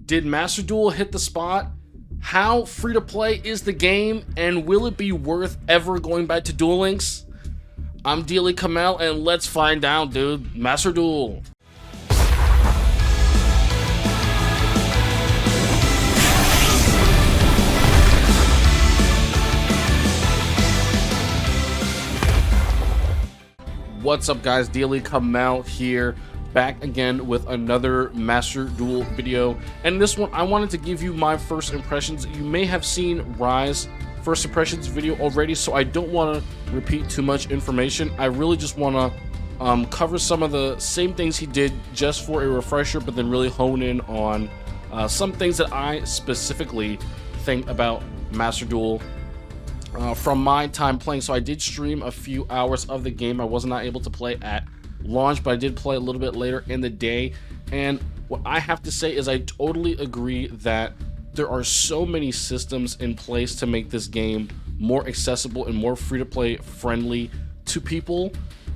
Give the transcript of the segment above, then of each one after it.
Did Master Duel hit the spot? How free to play is the game, and will it be worth ever going back to Duel Links? I'm Dealy Kamel, and let's find out, dude. Master Duel. What's up, guys? Dealy Kamel here, back again with another Master Duel video. And this one, I wanted to give you my first impressions. You may have seen Rise first impressions video already, so I don't want to repeat too much information. I really just want to cover some of the same things he did just for a refresher, but then really hone in on some things that I specifically think about Master Duel from my time playing. So I did stream a few hours of the game. I was not able to play at launch, but I did play a little bit later in the day. And what I have to say is I totally agree that there are so many systems in place to make this game more accessible and more free-to-play friendly to people,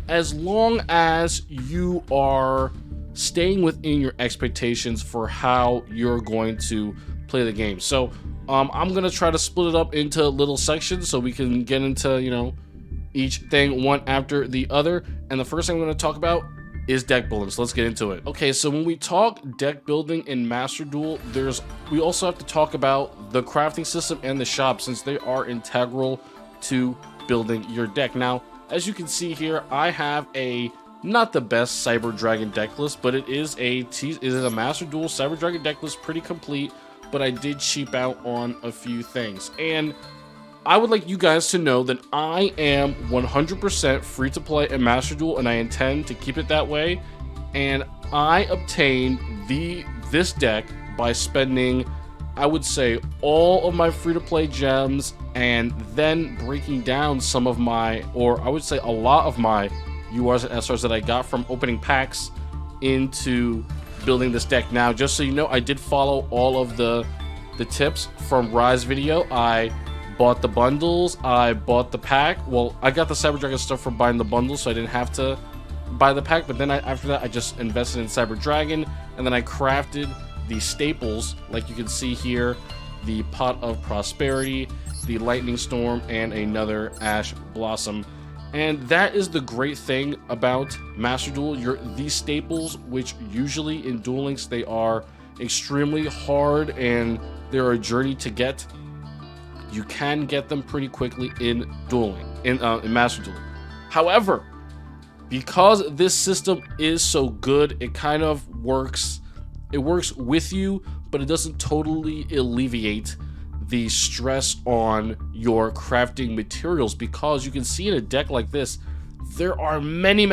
as long as you are staying within your expectations for how you're going to play the game. So I'm gonna try to split it up into little sections so we can get into, you know, each thing one after the other. And the first thing I'm going to talk about is deck building. So let's get into it. Okay, so when we talk deck building in Master Duel, we also have to talk about the crafting system and the shop, since they are integral to building your deck. Now, as you can see here, I have not the best Cyber Dragon deck list, but it is a Master Duel Cyber Dragon deck list, pretty complete, but I did cheap out on a few things. And I would like you guys to know that I am 100% free to play in Master Duel, and I intend to keep it that way. And I obtained this deck by spending, I would say, all of my free to play gems, and then breaking down some of my, or I would say a lot of my URs and SRs that I got from opening packs into building this deck. Now, just so you know, I did follow all of the tips from Rise video. I bought the bundles, I bought the pack. Well, I got the Cyber Dragon stuff for buying the bundles, so I didn't have to buy the pack. But then after that, I just invested in Cyber Dragon, and then I crafted the staples, like you can see here, the Pot of Prosperity, the Lightning Storm, and another Ash Blossom. And that is the great thing about Master Duel. These staples, which usually in Duel Links they are extremely hard and they're a journey to get, you can get them pretty quickly in Master Duel. However, because this system is so good, it kind of works. It works with you, but it doesn't totally alleviate the stress on your crafting materials, because you can see in a deck like this, there are many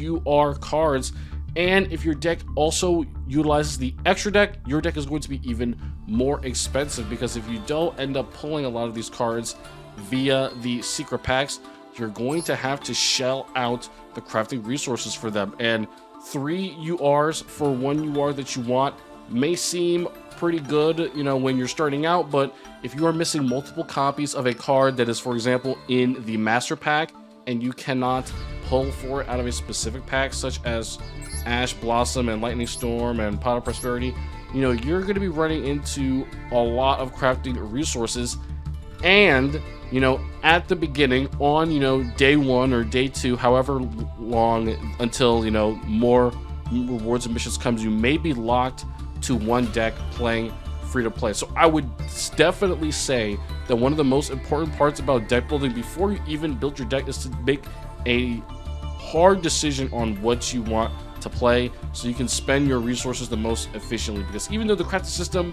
UR cards. And if your deck also utilizes the extra deck, your deck is going to be even more expensive, because if you don't end up pulling a lot of these cards via the secret packs, you're going to have to shell out the crafting resources for them. And 3 URs for 1 UR that you want may seem pretty good, you know, when you're starting out, but if you are missing multiple copies of a card that is, for example, in the master pack, and you cannot pull for it out of a specific pack, such as Ash Blossom and Lightning Storm and Pot of Prosperity, you know, you're going to be running into a lot of crafting resources. And, you know, at the beginning, on, you know, day 1 or day 2, however long until, you know, more rewards and missions comes, you may be locked to one deck playing free to play. So I would definitely say that one of the most important parts about deck building before you even build your deck is to make a hard decision on what you want to play, so you can spend your resources the most efficiently. Because even though the crafting system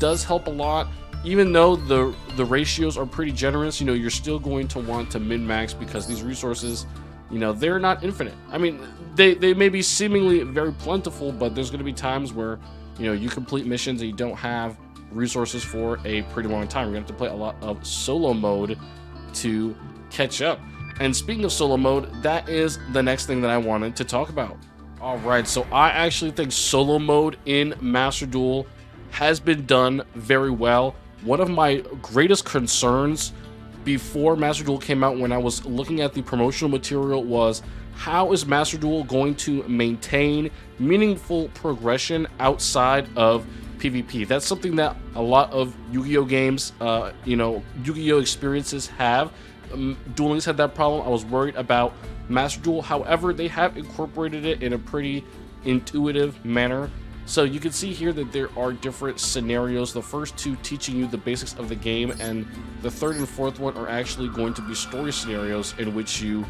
does help a lot, even though the ratios are pretty generous, you know, you're still going to want to min-max, because these resources, you know, they're not infinite. I mean, they may be seemingly very plentiful, but there's going to be times where, you know, you complete missions and you don't have resources for a pretty long time. You're going to have to play a lot of solo mode to catch up. And speaking of solo mode, that is the next thing that I wanted to talk about. Alright, so I actually think solo mode in Master Duel has been done very well. One of my greatest concerns before Master Duel came out, when I was looking at the promotional material, was how is Master Duel going to maintain meaningful progression outside of PvP. That's something that a lot of Yu-Gi-Oh games, Yu-Gi-Oh experiences have. Duel Links had that problem. I was worried about Master Duel. However, they have incorporated it in a pretty intuitive manner. So you can see here that there are different scenarios. The first two teaching you the basics of the game, and the third and fourth one are actually going to be story scenarios in which you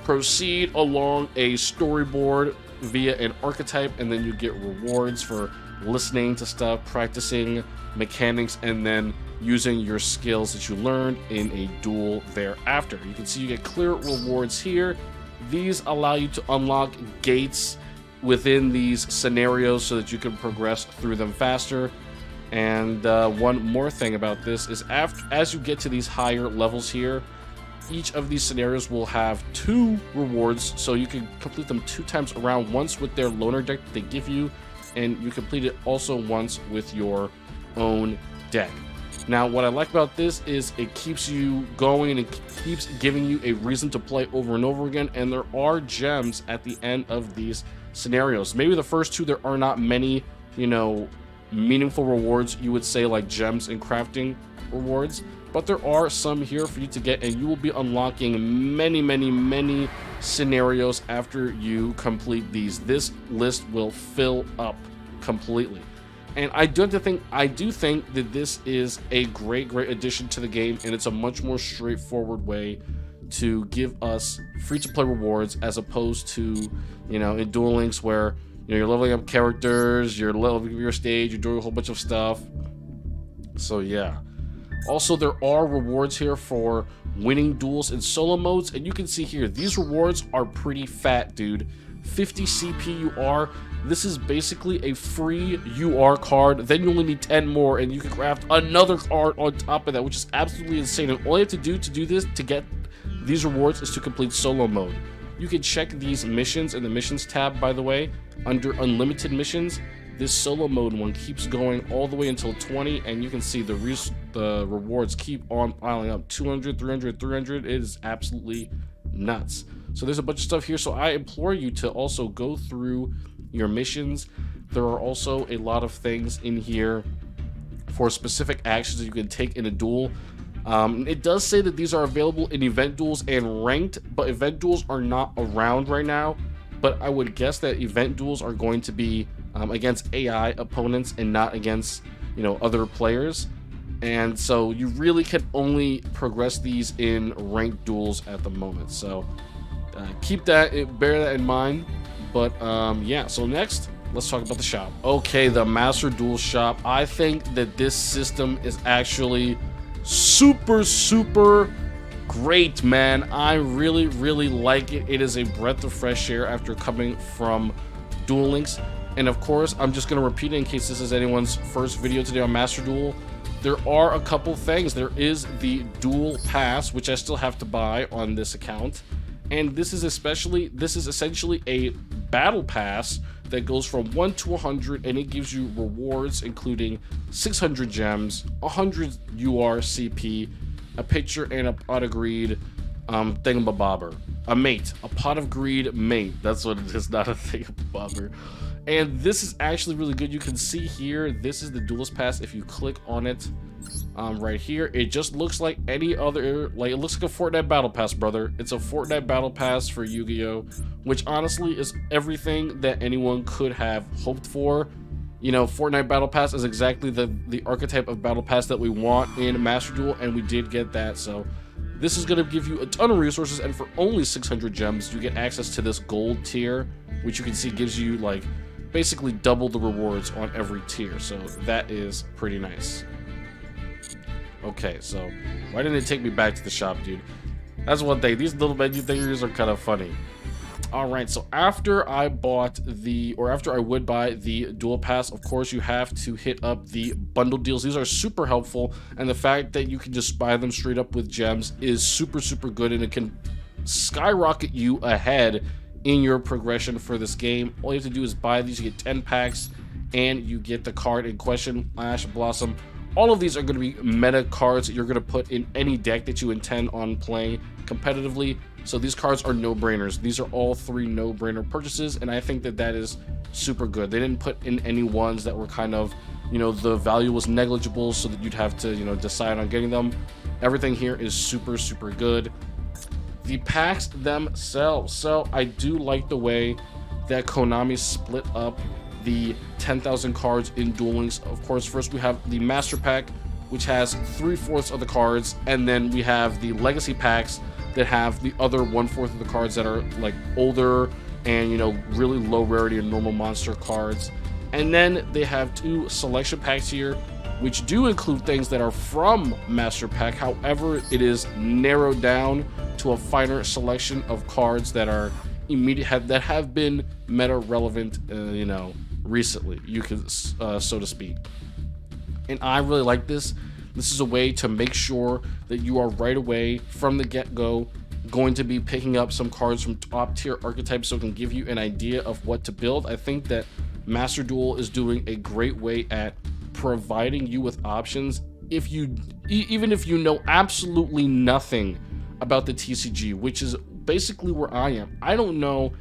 proceed along a storyboard via an archetype, and then you get rewards for listening to stuff, practicing mechanics, and then using your skills that you learned in a duel thereafter. You can see you get clear rewards here. These allow you to unlock gates within these scenarios so that you can progress through them faster. And one more thing about this is as you get to these higher levels here, each of these scenarios will have 2 rewards, so you can complete them 2 times around, once with their loaner deck that they give you, and you complete it also once with your own deck. Now, what I like about this is it keeps you going and it keeps giving you a reason to play over and over again, and there are gems at the end of these scenarios. Maybe the first 2 there are not many, meaningful rewards, you would say, like gems and crafting rewards, but there are some here for you to get, and you will be unlocking many scenarios after you complete these. This list will fill up completely. And I do think that this is a great addition to the game, and it's a much more straightforward way to give us free-to-play rewards, as opposed to, in Duel Links where you're leveling up characters, you're leveling up your stage, you're doing a whole bunch of stuff. So yeah. Also, there are rewards here for winning duels in solo modes, and you can see here these rewards are pretty fat, dude. 50 CP UR. This is basically a free UR card. Then you only need 10 more, and you can craft another card on top of that, which is absolutely insane. And all you have to do this, to get these rewards, is to complete solo mode. You can check these missions in the missions tab, by the way, under unlimited missions. This solo mode one keeps going all the way until 20, and you can see the rewards keep on piling up. 200, 300, 300. It is absolutely nuts. So there's a bunch of stuff here, so I implore you to also go through your missions. There are also a lot of things in here for specific actions that you can take in a duel. It does say that these are available in event duels and ranked, but event duels are not around right now. But I would guess that event duels are going to be against AI opponents and not against, other players. And so you really can only progress these in ranked duels at the moment. So bear that in mind. But yeah, so next, let's talk about the shop. Okay, the Master Duel shop. I think that this system is actually super great, man. I really like it. It is a breath of fresh air after coming from Duel Links. And of course, I'm just going to repeat it in case this is anyone's first video today on Master Duel. There are a couple things. There is the Duel Pass, which I still have to buy on this account. And this is essentially a battle pass that goes from 1 to 100, and it gives you rewards including 600 gems, 100 UR CP, a picture, and a pot of greed thingamabobber. A mate. A pot of greed mate. That's what it is, not a thingamabobber. And this is actually really good. You can see here, this is the Duelist Pass. If you click on it right here, it just looks like any other, it looks like a Fortnite Battle Pass, brother. It's a Fortnite Battle Pass for Yu-Gi-Oh, which honestly is everything that anyone could have hoped for. Fortnite Battle Pass is exactly the archetype of Battle Pass that we want in Master Duel, and we did get that. So this is going to give you a ton of resources, and for only 600 gems, you get access to this gold tier, which you can see gives you, basically double the rewards on every tier. So that is pretty nice. Okay, so why didn't it take me back to the shop, dude? That's one thing. These little menu things are kind of funny. Alright, so after I would buy the Duel Pass, of course you have to hit up the bundle deals. These are super helpful, and the fact that you can just buy them straight up with gems is super good, and it can skyrocket you ahead in your progression for this game. All you have to do is buy these. You get 10 packs, and you get the card in question, Ash Blossom. All of these are going to be meta cards that you're going to put in any deck that you intend on playing competitively. So these cards are no-brainers. These are all 3 no-brainer purchases, and I think that is super good. They didn't put in any ones that were kind of, you know, the value was negligible so that you'd have to, you know, decide on getting them. Everything here is super, super good. The packs themselves. So I do like the way that Konami split up the 10,000 cards in Duel Links. Of course, first we have the Master Pack, which has 3/4 of the cards, and then we have the Legacy Packs that have the other 1/4 of the cards that are like older and, you know, really low rarity and normal monster cards. And then they have 2 selection packs here, which do include things that are from Master Pack. However, it is narrowed down to a finer selection of cards that are that have been meta relevant, you know, recently, you could so to speak. And I really like this. This is a way to make sure that you are right away from the get-go going to be picking up some cards from top tier archetypes, so it can give you an idea of what to build. I think that Master Duel is doing a great way at providing you with options even if you know absolutely nothing about the TCG, which is basically where I am. I don't know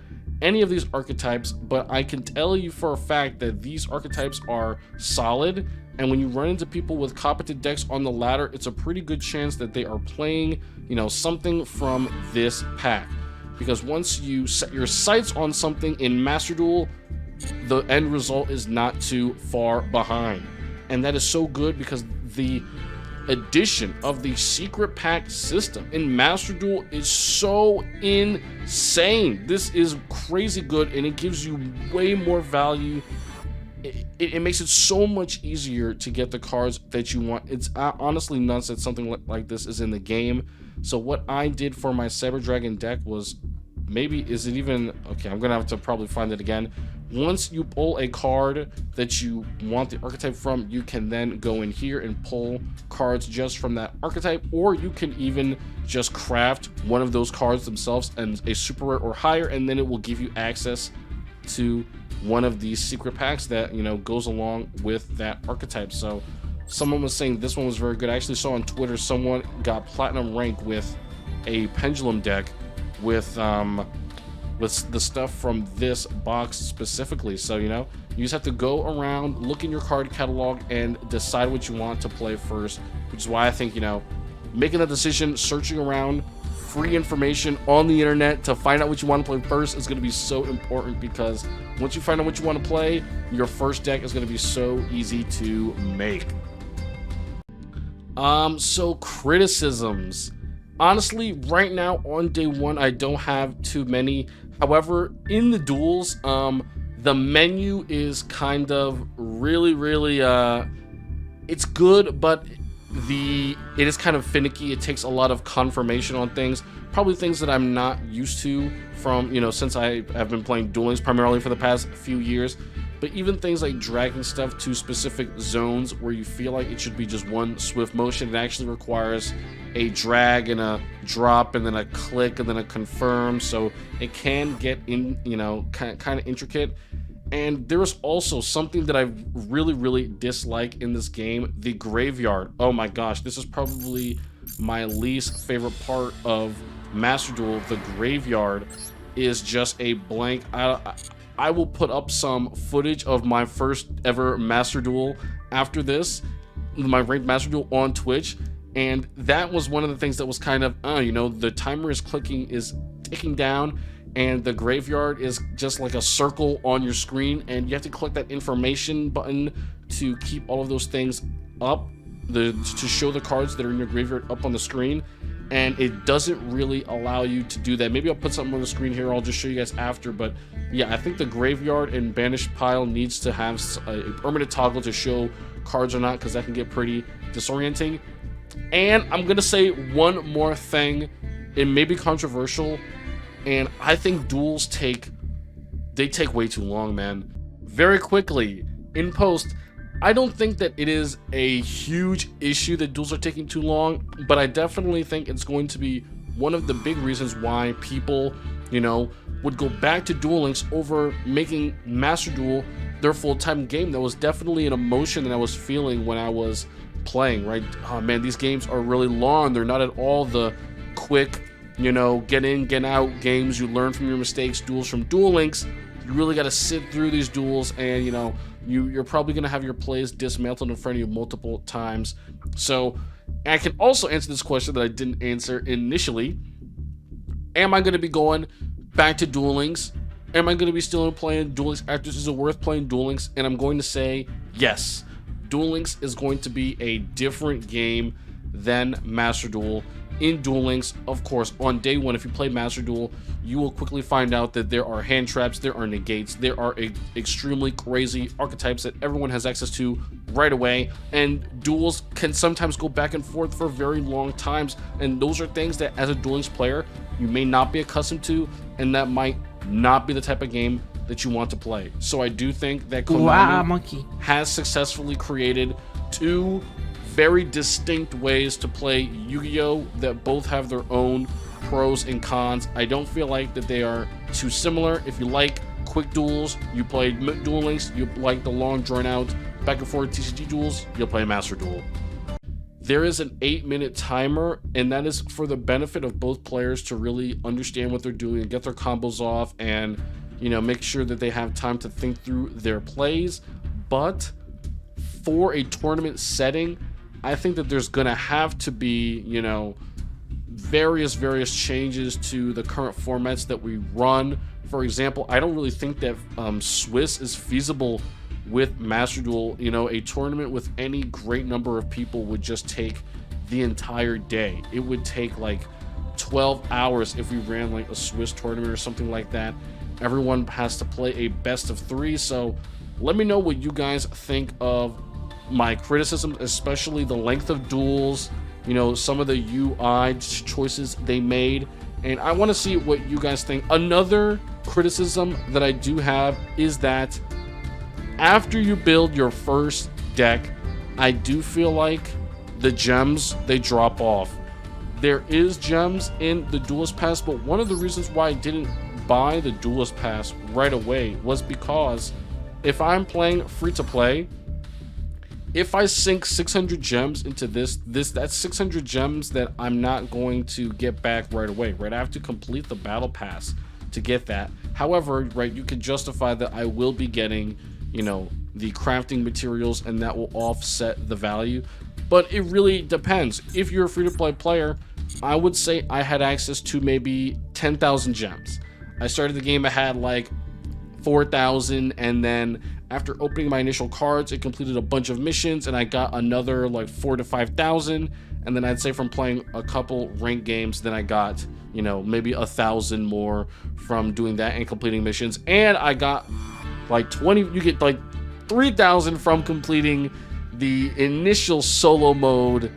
any of these archetypes, but I can tell you for a fact that these archetypes are solid, and when you run into people with competent decks on the ladder, it's a pretty good chance that they are playing, you know, something from this pack. Because once you set your sights on something in Master Duel, the end result is not too far behind. And that is so good because the addition of the secret pack system in Master Duel is so insane. This is crazy good, and it gives you way more value. It makes it so much easier to get the cards that you want. It's honestly nuts that something like this is in the game. So what I did for my Cyber Dragon deck was, maybe, is it even, okay, I'm gonna have to probably find it again. Once you pull a card that you want the archetype from, you can then go in here and pull cards just from that archetype, or you can even just craft one of those cards themselves and a super rare or higher, and then it will give you access to one of these secret packs that, you know, goes along with that archetype. So someone was saying this one was very good. I actually saw on Twitter someone got platinum rank with a pendulum deck with the stuff from this box specifically. So, you know, you just have to go around, look in your card catalog, and decide what you want to play first, which is why I think, you know, making a decision, searching around free information on the internet to find out what you want to play first is going to be so important, because once you find out what you want to play, your first deck is going to be so easy to make. So criticisms. Honestly, right now on day one, I don't have too many. However, in the duels, the menu is kind of really, it's good, but it is kind of finicky. It takes a lot of confirmation on things, probably things that I'm not used to from, you know, since I have been playing Duel Links primarily for the past few years. But even things like dragging stuff to specific zones where you feel like it should be just one swift motion, it actually requires a drag and a drop and then a click and then a confirm, so it can get in, you know, kind of intricate. And there is also something that I really dislike in this game: the graveyard. Oh my gosh, this is probably my least favorite part of Master Duel. The graveyard is just a blank. I will put up some footage of my first ever Master Duel after this, my ranked Master Duel, on Twitch, and that was one of the things that was kind of, you know, the timer is ticking down, and the graveyard is just like a circle on your screen, and you have to click that information button to keep all of those things up, to show the cards that are in your graveyard up on the screen. And it doesn't really allow you to do that. Maybe I'll put something on the screen here, I'll just show you guys after. But yeah, I think the graveyard and banished pile needs to have a permanent toggle to show cards or not, because that can get pretty disorienting. And I'm gonna say one more thing. It may be controversial, and I think duels take way too long, man. Very quickly, in post, I don't think that it is a huge issue that duels are taking too long, but I definitely think it's going to be one of the big reasons why people, you know, would go back to Duel Links over making Master Duel their full-time game. That was definitely an emotion that I was feeling when I was playing, right? Oh man, these games are really long. They're not at all the quick, you know, get in, get out games. You learn from your mistakes. Duels from Duel Links, you really got to sit through these duels and, you know, you're probably going to have your plays dismantled in front of you multiple times. So I can also answer this question that I didn't answer initially. Am I going to be going back to Duel Links? Am I going to be still playing Duel Links after this? Is it worth playing Duel Links? And I'm going to say yes. Duel Links is going to be a different game than Master Duel. In Duel Links, of course, on day one, if you play Master Duel, you will quickly find out that there are hand traps, there are negates, there are extremely crazy archetypes that everyone has access to right away, and duels can sometimes go back and forth for very long times, and those are things that as a Duel Links player, you may not be accustomed to, and that might not be the type of game that you want to play. So I do think that Konami has successfully created two very distinct ways to play Yu-Gi-Oh! That both have their own pros and cons. I don't feel like that they are too similar. If you like quick duels, you play Duel Links. You like the long drawn out back and forth TCG duels, you'll play Master Duel. There is an 8-minute timer, and that is for the benefit of both players to really understand what they're doing and get their combos off, and make sure that they have time to think through their plays. But for a tournament setting, I think that there's gonna have to be, various changes to the current formats that we run. For example, I don't really think that Swiss is feasible with Master Duel. A tournament with any great number of people would just take the entire day. It would take like 12 hours if we ran like a Swiss tournament or something like that. Everyone has to play a best of 3. So let me know what you guys think of my criticism, especially the length of duels, some of the UI choices they made, and I want to see what you guys think. Another criticism that I do have is that after you build your first deck, I do feel like the gems, they drop off. There is gems in the Duelist Pass, but one of the reasons why I didn't buy the Duelist Pass right away was because if I'm playing free to play, if I sink 600 gems into this, that's 600 gems that I'm not going to get back right away, right? I have to complete the battle pass to get that. However, right, you can justify that I will be getting, the crafting materials, and that will offset the value. But it really depends. If you're a free-to-play player, I would say I had access to maybe 10,000 gems. I started the game, I had like 4,000, and then after opening my initial cards, it completed a bunch of missions, and I got another like 4,000 to 5,000. And then I'd say from playing a couple ranked games, then I got, maybe 1,000 more from doing that and completing missions. And I got like 20, you get like 3,000 from completing the initial solo mode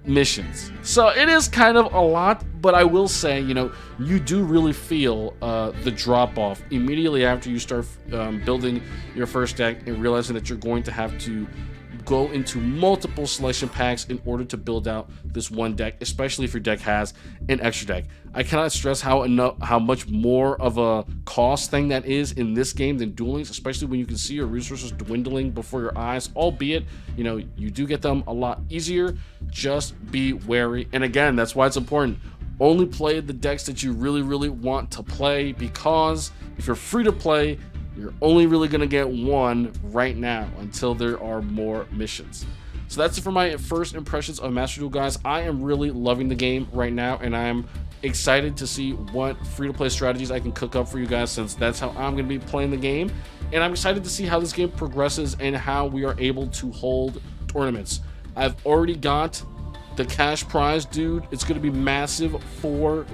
missions. So it is kind of a lot, but I will say, you do really feel the drop off immediately after you start building your first deck and realizing that you're going to have to go into multiple selection packs in order to build out this one deck, especially if your deck has an extra deck. I cannot stress how much more of a cost thing that is in this game than Duel Links, especially when you can see your resources dwindling before your eyes, albeit, you do get them a lot easier. Just be wary. And again, that's why it's important. Only play the decks that you really want to play, because if you're free to play, you're only really going to get one right now until there are more missions. So that's it for my first impressions of Master Duel, guys. I am really loving the game right now, and I'm excited to see what free-to-play strategies I can cook up for you guys, since that's how I'm going to be playing the game. And I'm excited to see how this game progresses and how we are able to hold tournaments. I've already got the cash prize, dude. It's going to be massive for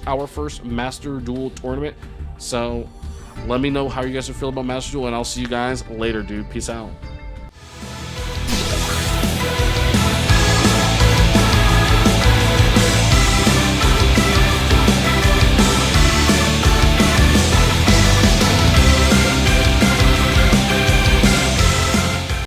our first Master Duel tournament. So let me know how you guys are feeling about Master Duel, and I'll see you guys later, dude. Peace out.